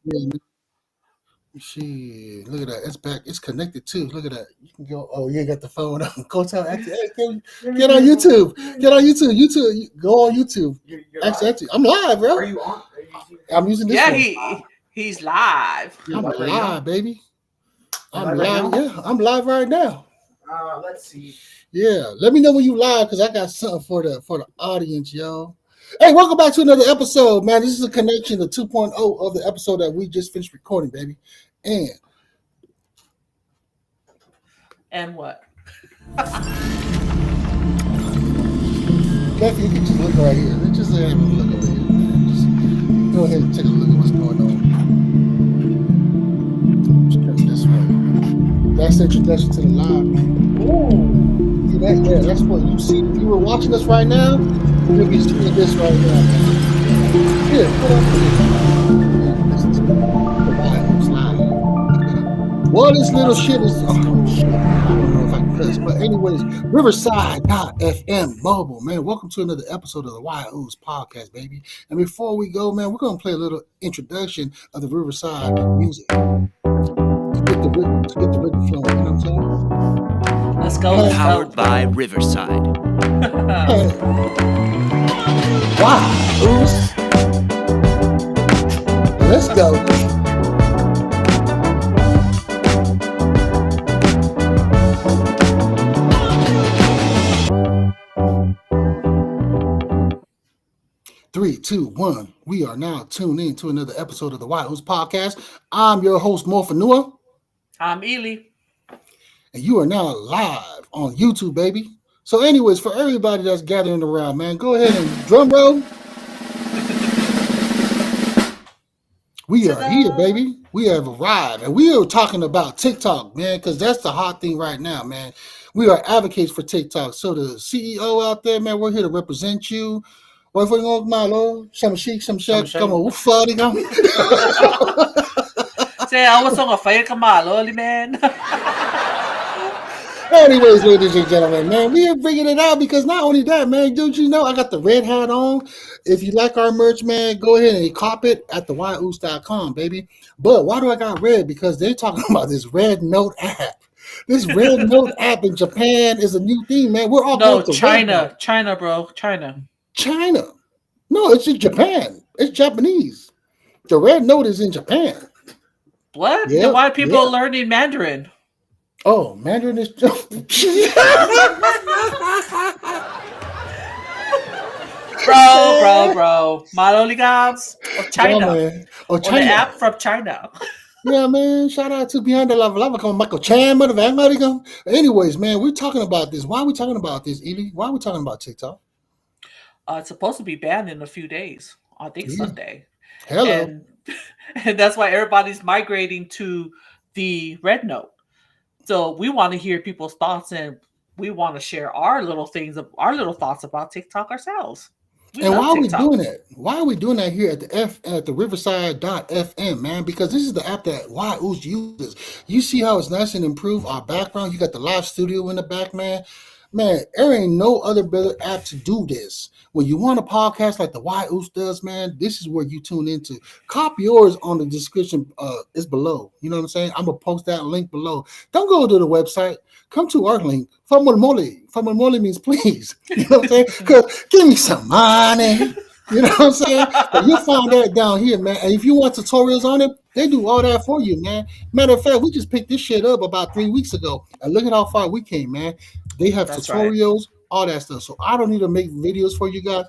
Yeah, shit, look at that. It's back. It's connected too. Look at that. You can go. Oh, you ain't got the phone on. Go tell Auntie, hey, get on YouTube. Get on YouTube. Go on YouTube. Auntie, I'm live, bro. Are you on? I'm using this Yeah, one. he's live. I'm live, baby. I'm live. Yeah, I'm live right now. Let's see. Yeah, let me know when you live because I got something for the audience, yo. Hey, welcome back to another episode, man. This is a connection to 2.0 of the episode that we just finished recording, baby. And what? Nephew, you can just look right here. Let's just have a look over here, man. Just go ahead and take a look at what's going on. Just press this way. That's the introduction to the live. Ooh. See that? Yeah, that's what you see. If you were watching us right now, you'll be seeing this right now. Here, put up this is the Wild Live. Well, this little shit is. Oh, shit. I don't know if I can cuss, but anyways, Riverside.fm mobile, man. Welcome to another episode of the Uce Podcast, baby. And before we go, man, we're gonna play a little introduction of the Riverside music. To get the rhythm flowing, you know what I'm saying? Let's go. Powered by Riverside. Wow. Let's go. Three, two, one. We are now tuned in to another episode of the Uce Podcast. I'm your host, Morphanua. I'm Ely. And you are now live on YouTube, baby. So anyways, for everybody that's gathering around, man, go ahead and drum roll. We are here, baby. We have arrived. And we are talking about TikTok, man, because that's the hot thing right now, man. We are advocates for TikTok. So the CEO out there, man, we're here to represent you. What for you malo? Some chic, some shak, come on, flooding on. Say, I was on a fire kamalo, man. Anyways, ladies and gentlemen, man, we are bringing it out because not only that, man, don't you know I got the red hat on? If you like our merch, man, go ahead and cop it at theyuce.com, baby. But why do I got red? Because they're talking about this Red Note app. This Red Note app in Japan is a new thing, man. We're all going to China, bro. China. No, it's in Japan. It's Japanese. The Red Note is in Japan. What? Yeah, then why are people learning Mandarin? Oh, Mandarin is... bro. Maloligans of China. Or China. The app from China. Yeah, man. Shout out to Behind the Lava come Michael Chan, motherfucker. Anyways, man, we're talking about this. Why are we talking about this, Ely? Why are we talking about TikTok? It's supposed to be banned in a few days. I think Sunday. Hello. And that's why everybody's migrating to the Red Note. So we want to hear people's thoughts, and we want to share our little thoughts about TikTok ourselves. And why are we doing that? Why are we doing that here at the Riverside.fm, man? Because this is the app that Uce uses. You see how it's nice and improved our background. You got the live studio in the back, man. Man, there ain't no other better app to do this. When you want a podcast like the Uce does, man, this is where you tune into. Copy yours on the description is below. You know what I'm saying? I'm going to post that link below. Don't go to the website. Come to our link. Famolmole. Famolmole means please. You know what I'm saying? Because give me some money. You know what I'm saying? But you'll find that down here, man. And if you want tutorials on it, they do all that for you, man. Matter of fact, we just picked this shit up about 3 weeks ago. And look at how far we came, man. They have tutorials, all that stuff. So I don't need to make videos for you guys.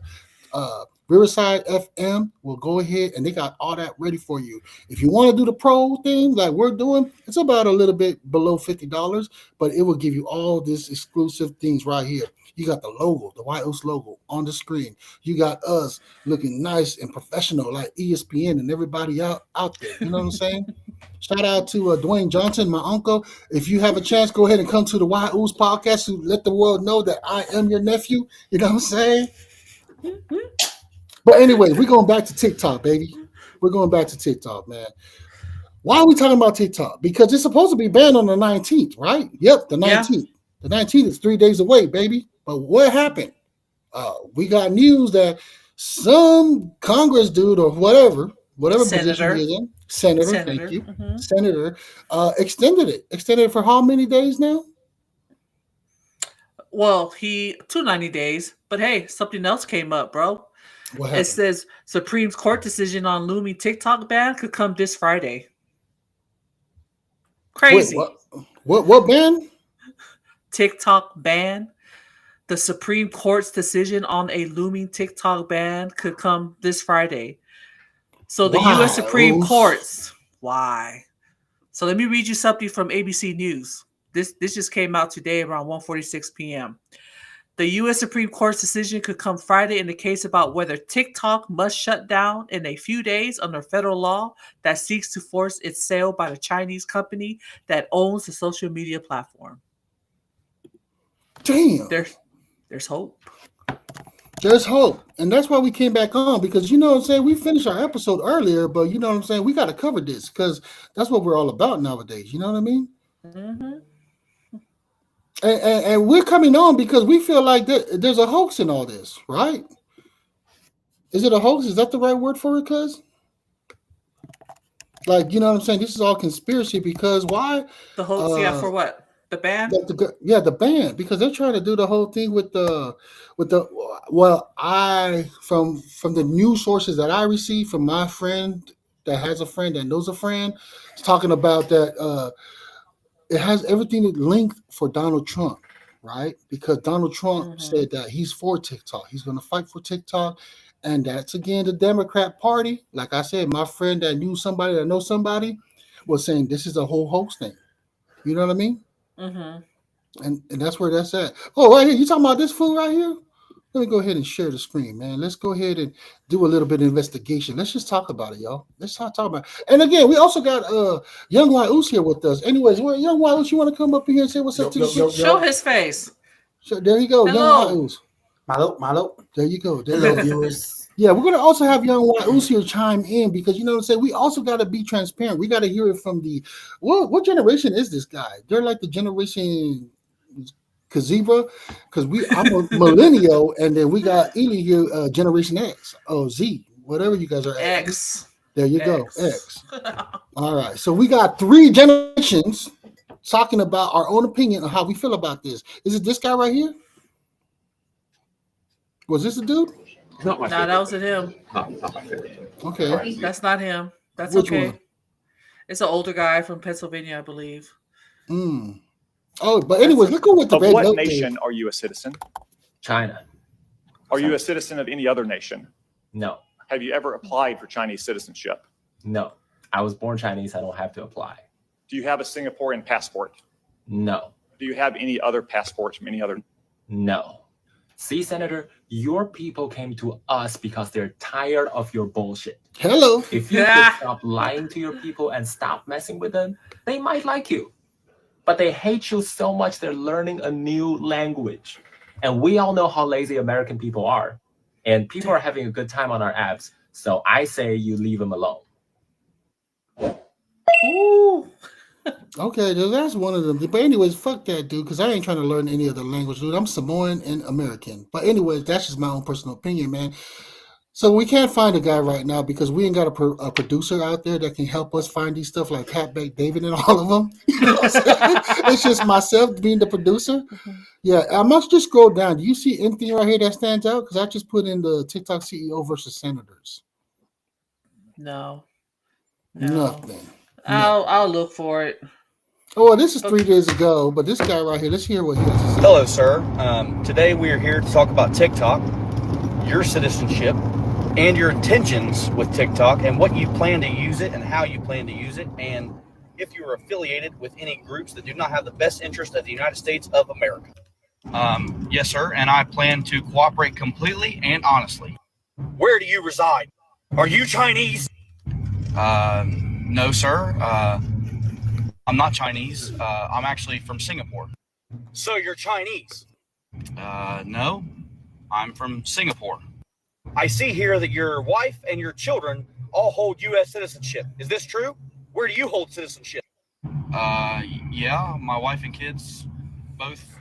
Riverside FM will go ahead and they got all that ready for you. If you want to do the pro thing like we're doing, it's about a little bit below $50, but it will give you all this exclusive things right here. You got the logo, the Uce logo on the screen. You got us looking nice and professional like ESPN and everybody out there. You know what I'm saying? Shout out to Dwayne Johnson, my uncle. If you have a chance, go ahead and come to the Uce Podcast to let the world know that I am your nephew. You know what I'm saying? But anyway, we're going back to TikTok, baby. We're going back to TikTok, man. Why are we talking about TikTok? Because it's supposed to be banned on the 19th, right? Yep, the 19th. Yeah. The 19th is 3 days away, baby. But what happened? We got news that some Congress dude or whatever, whatever position Senator. he is in, senator, thank Senator. you, Mhm. senator, extended it for how many days now? Well, he 290 days, but hey, something else came up, bro. What It happened? says Supreme Court decision on looming TikTok ban could come this Friday. Wait, Crazy. what ban? TikTok ban. The Supreme Court's decision on a looming TikTok ban could come this Friday. So the U.S. Why? Supreme Court's why? So let me read you something from ABC News. This just came out today around 1:46 p.m. The U.S. Supreme Court's decision could come Friday in the case about whether TikTok must shut down in a few days under federal law that seeks to force its sale by the Chinese company that owns the social media platform. Damn. There's hope. There's hope. And that's why we came back on, because you know what I'm saying? We finished our episode earlier, but you know what I'm saying? We got to cover this because that's what we're all about nowadays. You know what I mean? Mm-hmm. And we're coming on because we feel like there's a hoax in all this, right? Is it a hoax? Is that the right word for it, cuz? Like, you know what I'm saying? This is all conspiracy because why? The hoax, for what? The ban? The ban, because they're trying to do the whole thing with the well, I from the news sources that I received from my friend that has a friend that knows a friend, is talking about that it has everything linked for Donald Trump, right? Because Donald Trump said that he's for TikTok. He's going to fight for TikTok. And that's, again, the Democrat Party. Like I said, my friend that knew somebody that knows somebody was saying this is a whole hoax thing. You know what I mean? Mm-hmm. And that's where that's at. Oh, right here. You talking about this fool right here? Let me go ahead and share the screen, man. Let's go ahead and do a little bit of investigation. Let's just talk about it, y'all. Let's talk about it. And again, we also got Young Uce here with us. Anyways, Young Uce, you want to come up here and say what's up to the show? Show his face. So there you go, Hello. Young Uce. Malo. There you go. Hello, viewers. Yeah, we're gonna also have Young Uce here chime in because you know what I'm saying. We also got to be transparent. We got to hear it from the what generation is this guy? They're like the generation Kazibra, because I'm a millennial, and then we got Ely here, Generation X, Z, whatever you guys are. X. There you go, X. All right, so we got 3 generations talking about our own opinion on how we feel about this. Is it this guy right here? Was this the dude? No, that wasn't him. Not my favorite. Okay, that's not him. That's which okay. one? It's an older guy from Pennsylvania, I believe. Oh, but anyways, let's go with the Of red what note nation there. are you a citizen? China. Are you a citizen of any other nation? No. Have you ever applied for Chinese citizenship? No. I was born Chinese. I don't have to apply. Do you have a Singaporean passport? No. Do you have any other passports from any other? No. See, Senator, your people came to us because they're tired of your bullshit. Hello. If you could stop lying to your people and stop messing with them, they might like you. But they hate you so much they're learning a new language. And we all know how lazy American people are. And people are having a good time on our apps. So I say you leave them alone. Ooh. Okay, that's one of them. But anyways, fuck that dude, because I ain't trying to learn any other language, dude. I'm Samoan and American. But anyways, that's just my own personal opinion, man. So we can't find a guy right now because we ain't got a producer out there that can help us find these stuff like Hatback David and all of them. You know what I'm saying? It's just myself being the producer. Yeah, I must just scroll down. Do you see anything right here that stands out? Because I just put in the TikTok CEO versus senators. No. Nothing. I'll look for it. Oh, well, this is 3 days ago, but this guy right here, let's hear what he has to say. Hello, sir. Today we are here to talk about TikTok, your citizenship, and your intentions with TikTok, and what you plan to use it and how you plan to use it, and if you are affiliated with any groups that do not have the best interest of the United States of America. Yes, sir, and I plan to cooperate completely and honestly. Where do you reside? Are you Chinese? No, sir. I'm not Chinese. I'm actually from Singapore. So you're Chinese? No, I'm from Singapore. I see here that your wife and your children all hold U.S. citizenship. Is this true? Where do you hold citizenship? Yeah, my wife and kids both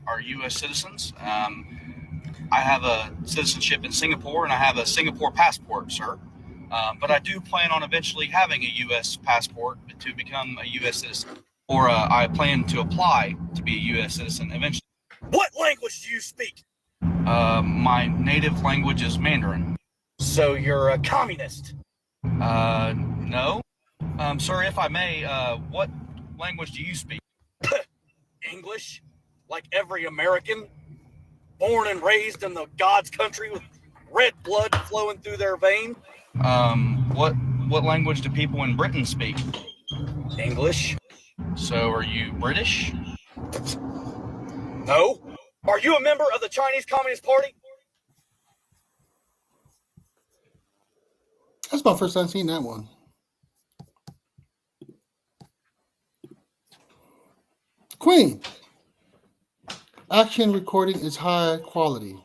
are U.S. citizens. I have a citizenship in Singapore, and I have a Singapore passport, sir. But I do plan on eventually having a U.S. passport to become a U.S. citizen, or I plan to apply to be a U.S. citizen eventually. What language do you speak? My native language is Mandarin. So you're a communist? No. Sir, if I may, what language do you speak? English, like every American, born and raised in the God's country with red blood flowing through their veins. What language do people in Britain speak? English. So are you British? No. Are you a member of the Chinese Communist Party? That's my first time seeing that one. Queen. Action recording is high quality.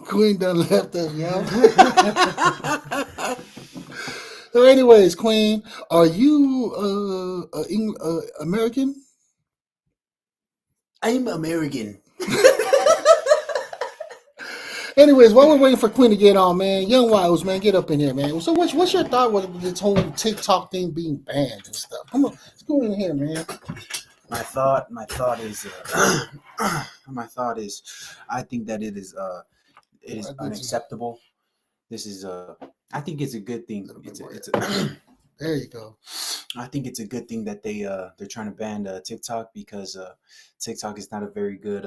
Queen done left us, yo. So anyways, Queen, are you American? I'm American. Anyways, while we're waiting for Queen to get on, man, Young Wiles, man, get up in here, man. So what's your thought with this whole TikTok thing being banned and stuff? Come on, let's go in here, man. My thought is, I think that it is unacceptable. This is I think it's a good thing. There you go. I think it's a good thing that they're trying to ban TikTok, because TikTok is not a very good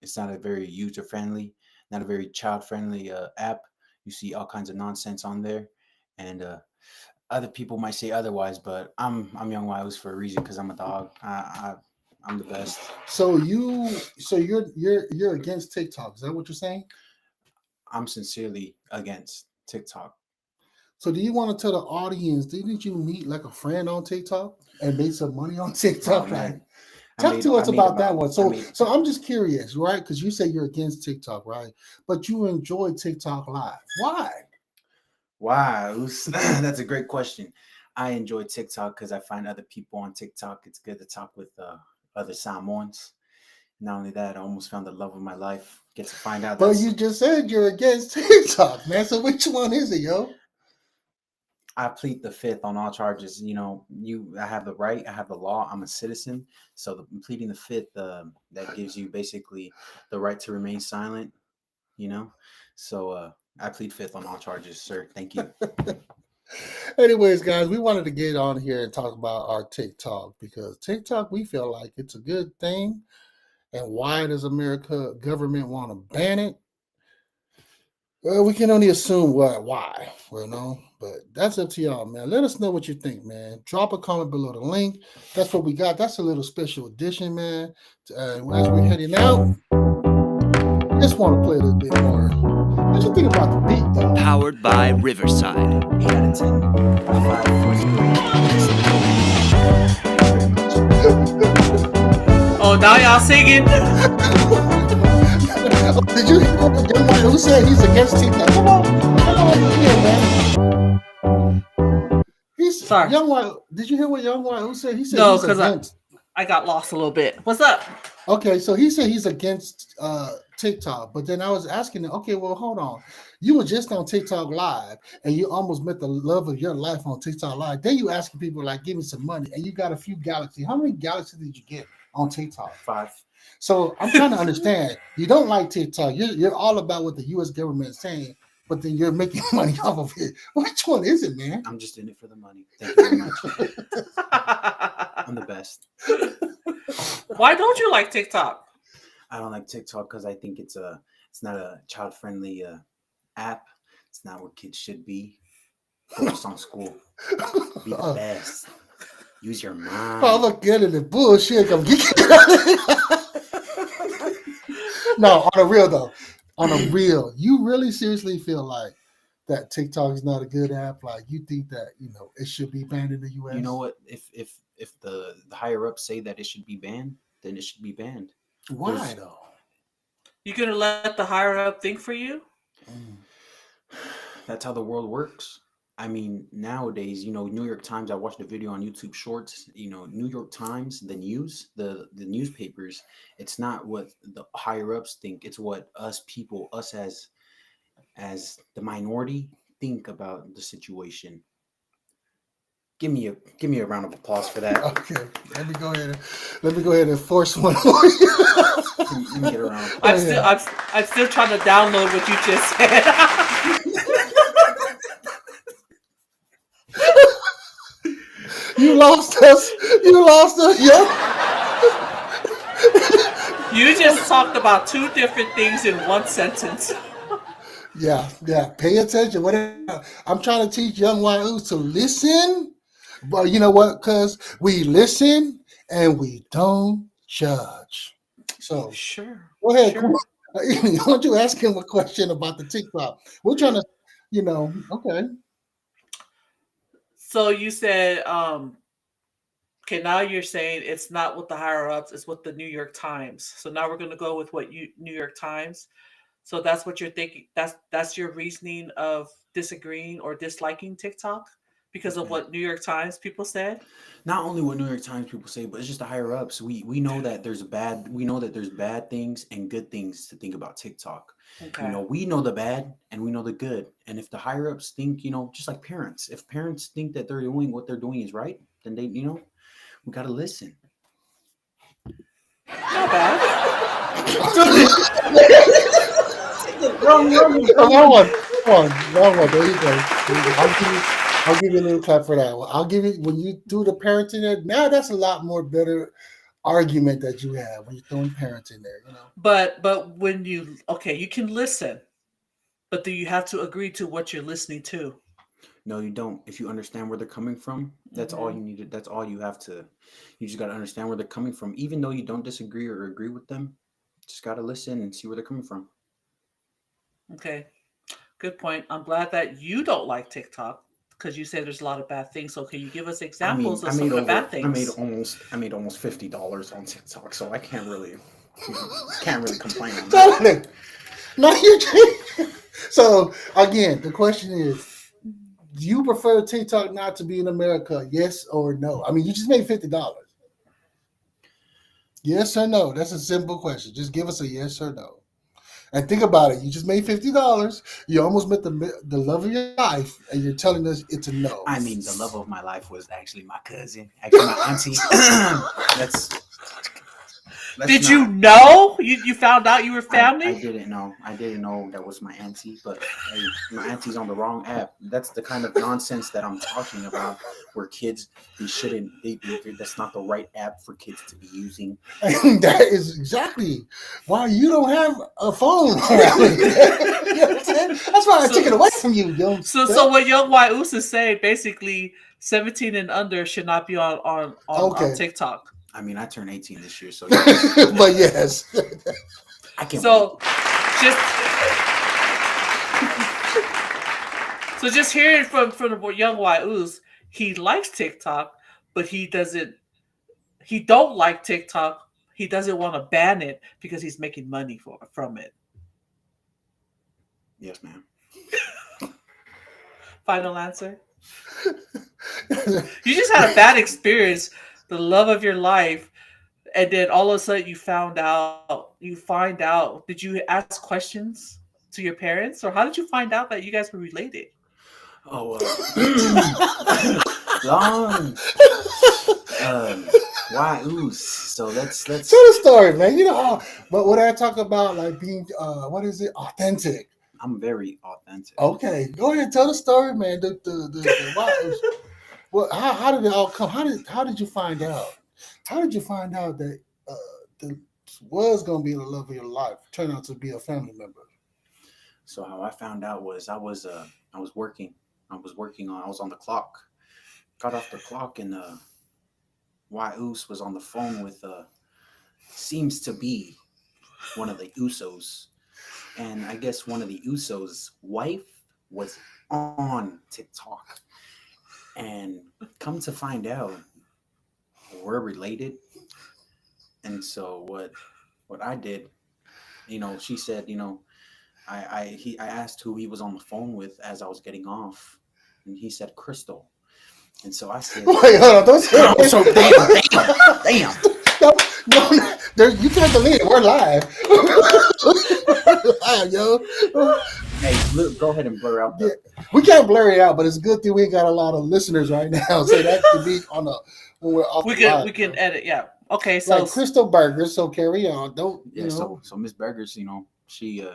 it's not a very user friendly, not a very child friendly app. You see all kinds of nonsense on there, and other people might say otherwise, but I'm Young Wiles for a reason, because I'm a dog. I'm the best. So you're against TikTok? Is that what you're saying? I'm sincerely against TikTok. So do you want to tell the audience, didn't you meet like a friend on TikTok and made some money on TikTok? Man. Talk to us about that one. So I'm just curious, right? Because you say you're against TikTok, right? But you enjoy TikTok Live. Why? Wow, that's a great question. I enjoy TikTok because I find other people on TikTok. It's good to talk with other Samoans. Not only that, I almost found the love of my life. Get to find out. But you just said you're against TikTok, man. So which one is it, yo? I plead the fifth on all charges. You know, I have the right, I have the law. I'm a citizen. So pleading the fifth, that gives you basically the right to remain silent. You know, so I plead fifth on all charges, sir. Thank you. Anyways, guys, we wanted to get on here and talk about our TikTok, because TikTok, we feel like it's a good thing. And why does America government want to ban it? Well, we can only assume why, you know, but that's up to y'all, man. Let us know what you think, man. Drop a comment below the link. That's what we got. That's a little special edition, man. As we're heading out, just want to play a little bit more. What you think about the beat, though? Powered by Riverside. 8 out of 10. 5 first grade. Oh, now y'all singing. Did you hear what Young White who said he's against TikTok? Come on here, man. Sorry. Young White. Did you hear what Young White who said? He said No, he's because against. I got lost a little bit. What's up? Okay, so he said he's against TikTok, but then I was asking him, okay, well, hold on. You were just on TikTok Live, and you almost met the love of your life on TikTok Live. Then you asking people, like, give me some money, and you got a few galaxies. How many galaxies did you get on TikTok? 5. So I'm trying to understand. You don't like TikTok. You're all about what the U.S. government is saying, but then you're making money off of it. Which one is it, man? I'm just in it for the money. Thank you very much. I'm the best. Why don't you like TikTok? I don't like TikTok because I think it's not a child-friendly app. It's not what kids should be. Focus on school. Be the best. Use your mind. Oh, look at it, bullshit. I'm geeking out. No, on a real though. On a real, you really seriously feel like that TikTok is not a good app? Like you think that it should be banned in the U.S.? You know what? If the higher ups say that it should be banned, then it should be banned. Why though? You gonna let the higher up think for you? That's how the world works. I mean, nowadays, New York Times, I watched a video on YouTube Shorts, New York Times, the news, the newspapers, it's not what the higher ups think, it's what us people, us as the minority think about the situation. Give me a round of applause for that. Okay, let me go ahead and force one for you. Let me get a round. I'm still trying to download what you just said. You lost us. Yeah. You just talked about two different things in one sentence. Yeah. Pay attention. Whatever. I'm trying to teach young YOs to listen. But you know what? Because we listen and we don't judge. So Sure. go ahead. Sure. Why don't you ask him a question about the TikTok? We're trying to, okay. So you said, okay, now you're saying it's not with the higher ups, it's with the New York Times. So now we're going to go with New York Times. So that's what you're thinking. That's your reasoning of disagreeing or disliking TikTok because of what New York Times people said. Not only what New York Times people say, but it's just the higher ups. We know that there's bad things and good things to think about TikTok. Okay. We know the bad and we know the good. And if the higher ups think, just like parents, if parents think that they're doing what they're doing is right, then they, we gotta listen. Not bad. Wrong one. There you go. I'll give you a little clap for that one. I'll give it when you do the parenting. Now that's a lot more better argument that you have when you're throwing parenting there. But when you can listen, but do you have to agree to what you're listening to? No, you don't. If you understand where they're coming from, that's all you need to. That's all you have to. You just got to understand where they're coming from, even though you don't disagree or agree with them. Just got to listen and see where they're coming from. Okay, good point. I'm glad that you don't like TikTok because you said there's a lot of bad things. So can you give us examples of some of the bad things? I made almost $50 on TikTok, so I can't really complain on that. Totally. No, you. So again, the question is: do you prefer TikTok not to be in America? Yes or no? I mean, you just made $50. Yes or no? That's a simple question. Just give us a yes or no. And think about it. You just made $50. You almost met the love of your life, and you're telling us it's a no. I mean, the love of my life was actually my cousin, actually my auntie. Did you know? You found out you were family? I didn't know. I didn't know that was my auntie, but hey, my auntie's on the wrong app. That's the kind of nonsense that I'm talking about, where kids, that's not the right app for kids to be using. And that is exactly why you don't have a phone. You know what I'm saying? That's why I took it away from you, young. So what young Uce is saying, basically 17 and under should not be on TikTok. I mean, I turned 18 this year, so but yes. I can't. So just hearing from the young Uce, he likes TikTok, but he don't like TikTok. He doesn't want to ban it because he's making money from it. Yes, ma'am. Final answer. You just had a bad experience. The love of your life, and then all of a sudden you find out. Did you ask questions to your parents, or how did you find out that you guys were related? Oh, long. Why Uce? So let's tell the story, man. But when I talk about like being what is it, authentic? I'm very authentic. Okay, go ahead, tell the story, man. Well, how did it all come? How did you find out? How did you find out that was going to be the love of your life turned out to be a family member? So how I found out was I was working. I was on the clock. Got off the clock and Uce was on the phone with seems to be one of the Usos. And I guess one of the Usos' wife was on TikTok. And come to find out, we're related. And so what I did, she said, I asked who he was on the phone with as I was getting off. And he said Crystal. And so I said, Wait, hold on, don't say that. so damn. No, you can't believe it. We're live. We're live, yo. Hey, look, go ahead and blur out the. We can't blur it out, but it's a good thing we ain't got a lot of listeners right now. So that could be on a when we're off. We live. can edit. Yeah. Okay. So Like Crystal Burgers. So carry on. Don't you Yeah, know? so Miss Burgers, she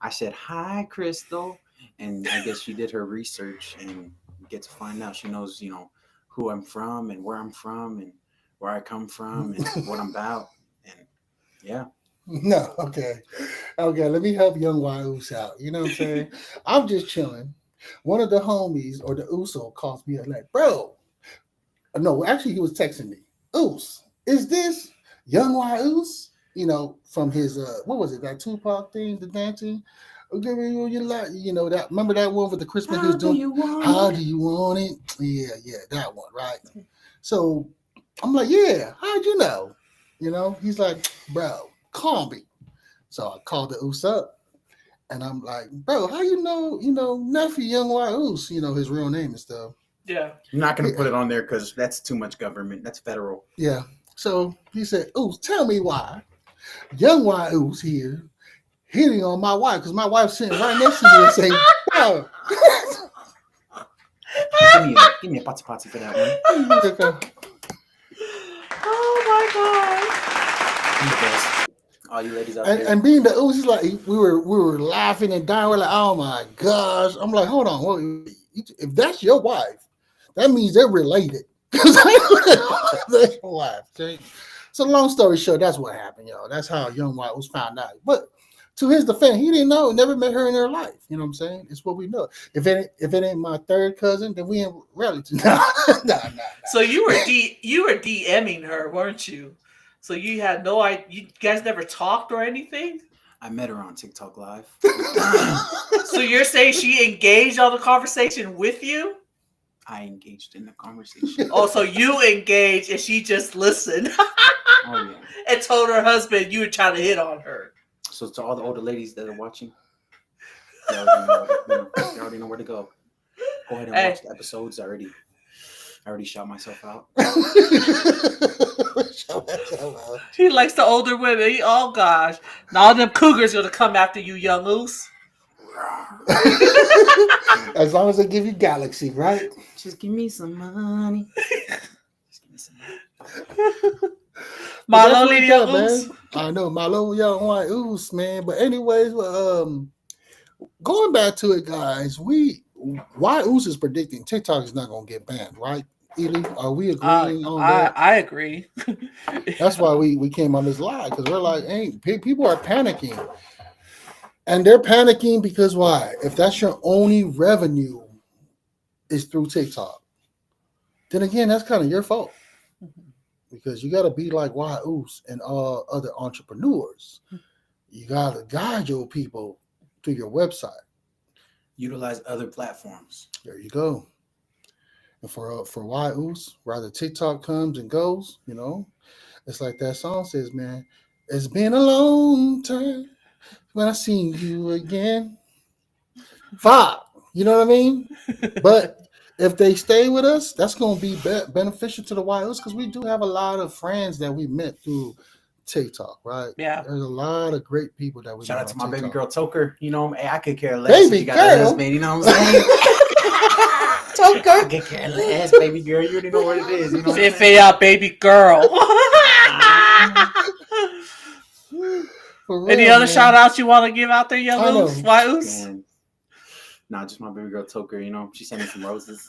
I said hi, Crystal, and I guess she did her research and get to find out. She knows, who I'm from and where I'm from and where I come from and what I'm about. And yeah. No, okay. Let me help young Uce out. You know what I'm saying? I'm just chilling. One of the homies or the Uso calls me like, bro. No, actually, he was texting me. Uce, is this young Uce? From his what was it? That Tupac thing, the dancing. That. Remember that one with the Christmas he was doing? How do you want it? Yeah, that one, right? So I'm like, yeah. How'd you know? He's like, bro, call me. So I called the Uce up, and I'm like, bro, how you know? Nephew Young Uce. His real name and stuff. yeah. I'm not going to put it on there because that's too much government. That's federal. Yeah. So he said, Uce, tell me why Young Uce here hitting on my wife, because my wife's sitting right next to me and saying, bro. Give me a potty for that one. Oh my God. I'm the best. All you ladies out there. And being the Uce, he's like, we were laughing and dying. We're like, oh my gosh. I'm like, hold on. If that's your wife, that means they're related. That's your wife. Okay? So long story short, that's what happened, y'all. That's how Young Uce found out. But to his defense, he didn't know, never met her in her life. You know what I'm saying? It's what we know. If it ain't my third cousin, then we ain't relatives. Nah. So you were DMing her, weren't you? So you had no idea. You guys never talked or anything. I met her on TikTok Live. So you're saying she engaged on the conversation with you? I engaged in the conversation. Oh, so you engaged and she just listened. Oh yeah. And told her husband you were trying to hit on her. So to all the older ladies that are watching, they already know where to go. Go ahead and watch the episodes. I already shot myself out. He likes the older women. Oh gosh. Now all them cougars gonna come after you, Young Uce. As long as they give you Galaxy, right? Just give me some money. My little Young Uce. I know, my little Young Uce, man. But anyways, going back to it, guys, Uce is predicting TikTok is not going to get banned, right? Ely, are we agreeing on that? I agree. That's why we came on this live, because we're like, hey, people are panicking. And they're panicking because why? If that's your only revenue is through TikTok, then again, that's kind of your fault. Because you got to be like Uce and all other entrepreneurs. You got to guide your people to your website. Utilize other platforms. There you go. And for Uce, rather TikTok comes and goes, it's like that song says, man, it's been a long time when I seen you again. Fuck, you know what I mean? But if they stay with us, that's going to be beneficial to the Uce, because we do have a lot of friends that we met through TikTok, right? Yeah. There's a lot of great people that we Shout met out to on my TikTok. baby girl Toker. Hey, I could care less. Baby if you got a girl? husband, you know what I'm saying? Toker. I could care less, baby girl. You already know what it is. You know If it out, baby girl. For real, Any other man. shout outs you want to give out there, Young I know. Uce? Uce? And, nah, just my baby girl Toker. She sent me some roses.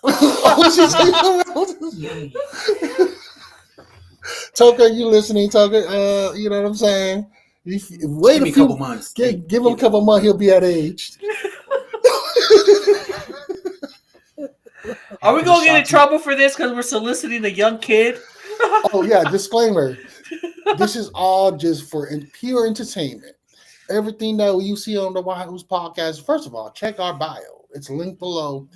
Toker, you listening, Toker? You know what I'm saying? Wait Give me a couple months. Give him a couple months, he'll be at age. Are we going to get in trouble for this because we're soliciting a young kid? Oh, yeah, disclaimer. This is all just for pure entertainment. Everything that you see on the Uce Podcast, first of all, check our bio. It's linked below.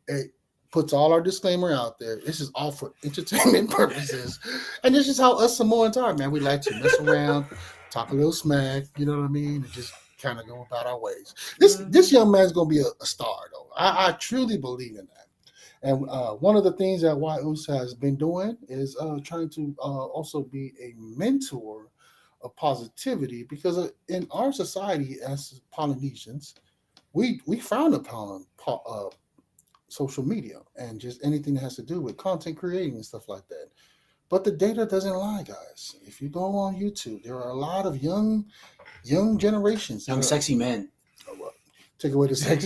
It puts all our disclaimer out there. This is all for entertainment purposes. And this is how us Samoans are, man. We like to mess around, talk a little smack, you know what I mean? And just kind of go about our ways. This young man's going to be a star, though. I truly believe in that. And one of the things that Uce has been doing is trying to also be a mentor of positivity, because in our society as Polynesians, we frown upon social media and just anything that has to do with content creating and stuff like that. But the data doesn't lie, guys. If you go on YouTube, there are a lot of young generations, Young sexy men. take away the sex.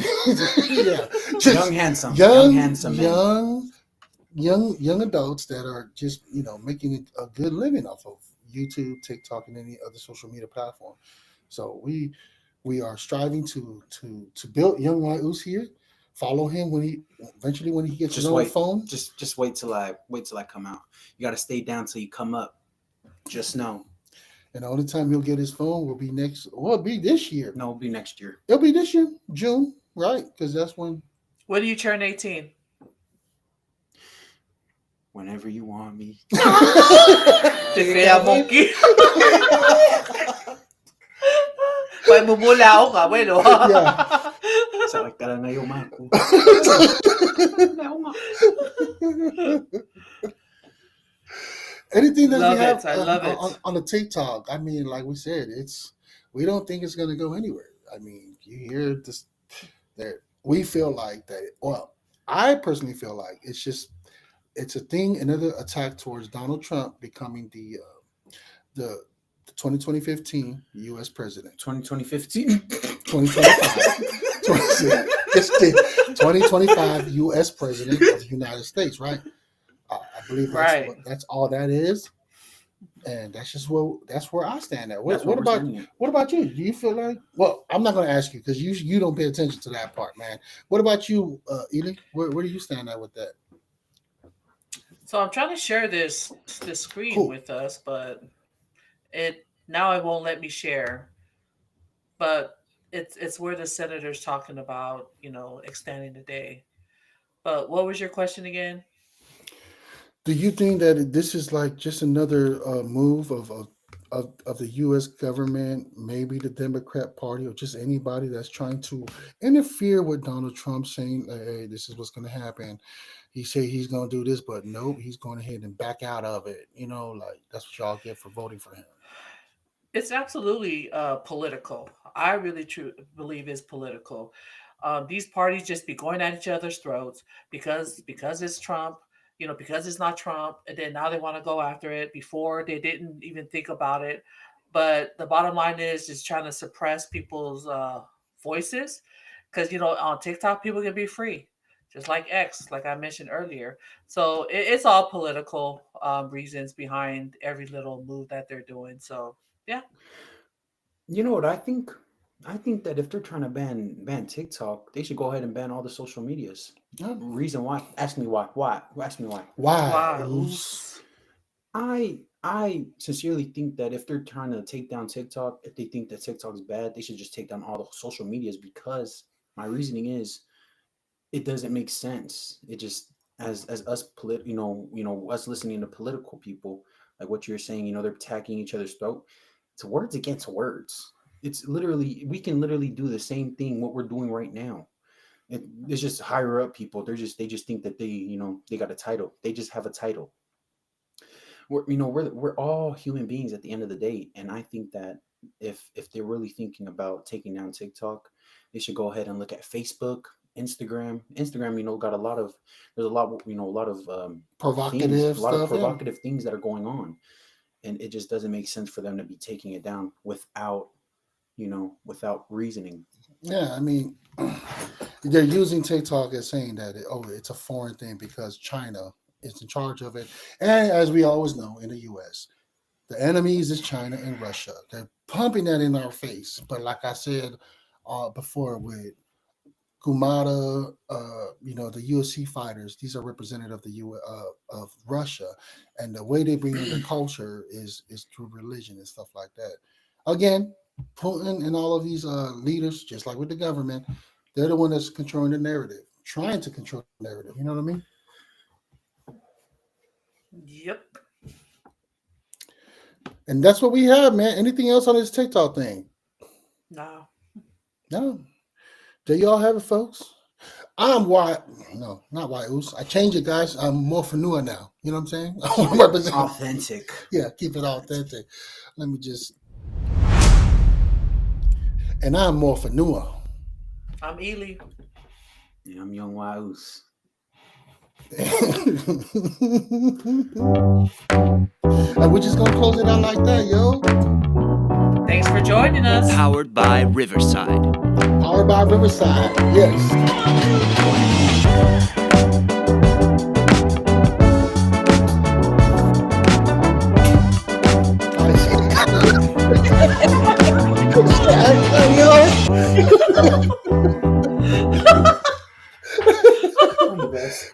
Yeah, Young handsome. Young handsome men. young adults that are just making a good living off of YouTube, TikTok, and any other social media platform. So we are striving to build young Uce here. Follow him when he gets his Just own wait. phone. Just wait till I come out. You gotta stay down till you come up. Just know. And the only time he'll get his phone will be it'll be this year. No, it'll be next year. It'll be this year, June, right? Because that's when. When do you turn 18? Whenever you want me. Te fea monkey. May mumula ka, bueno. Yeah. Sa ka na yung mako. Anything that Love we have it. I love it. on the TikTok, I mean, like we said, we don't think it's going to go anywhere. I mean, you hear this, that we feel like that. Well, I personally feel like it's a thing, another attack towards Donald Trump becoming the 2015 U.S. president. 2015. 2025. Just kidding. 2025 U.S. president of the United States, right? I believe that's all that is, and that's where I stand at. What about you? Do you feel like? Well, I'm not going to ask you because you don't pay attention to that part, man. What about you, Ely? Where do you stand at with that? So I'm trying to share this screen with us, but it won't let me share. But it's where the senator's talking about extending the day. But what was your question again? Do you think that this is like just another move of the U.S. government, maybe the Democrat Party, or just anybody that's trying to interfere with Donald Trump, saying, "Hey, this is what's going to happen." He said he's going to do this, but nope, he's going ahead and back out of it. Like that's what y'all get for voting for him. It's absolutely political. I really believe it's political. These parties just be going at each other's throats because it's Trump. Because it's not Trump, and then now they want to go after it. Before they didn't even think about it. But the bottom line is just trying to suppress people's voices, because on TikTok people can be free, just like X, like I mentioned earlier. So it's all political reasons behind every little move that they're doing. So yeah. You know what I think? I think that if they're trying to ban TikTok, they should go ahead and ban all the social medias. Yeah. Reason why? Ask me why. Why? Ask me why. Why? I sincerely think that if they're trying to take down TikTok, if they think that TikTok is bad, they should just take down all the social medias, because my reasoning is it doesn't make sense. It just as us us listening to political people, like what you're saying, they're attacking each other's throat. It's words against words. It's literally, we can literally do the same thing what we're doing right now. It's just higher up people. They just think that they got a title. They just have a title. We're all human beings at the end of the day, and I think that if they're really thinking about taking down TikTok, they should go ahead and look at Facebook, Instagram. Instagram, got a lot of provocative things that are going on, and it just doesn't make sense for them to be taking it down without reasoning. Yeah, I mean, they're using TikTok as saying that it's a foreign thing because China is in charge of it. And as we always know, in the U.S., the enemies is China and Russia. They're pumping that in our face. But like I said before with Kumada, the UFC fighters, these are representative of Russia. And the way they bring in the culture is through religion and stuff like that. Again, Putin and all of these leaders, just like with the government, they're the one that's controlling the narrative, trying to control the narrative. You know what I mean? Yep. And that's what we have, man. Anything else on this TikTok thing? No. No. There y'all have it, folks. I'm white. No, not white Uce. I changed it, guys. I'm more fanua now. You know what I'm saying? I want to represent. Authentic. Yeah, keep it authentic. Let me just. And I'm more fanua. I'm Ely. Yeah, I'm Young Uce. And we're just gonna close it out like that, yo. Thanks for joining us. Powered by Riverside. Powered by Riverside. Yes.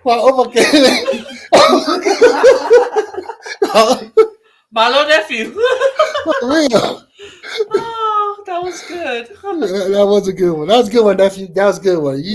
Well, okay. Malo nephew. For real. Oh, that was good. That was a good one. That was a good one, nephew. That was a good one. You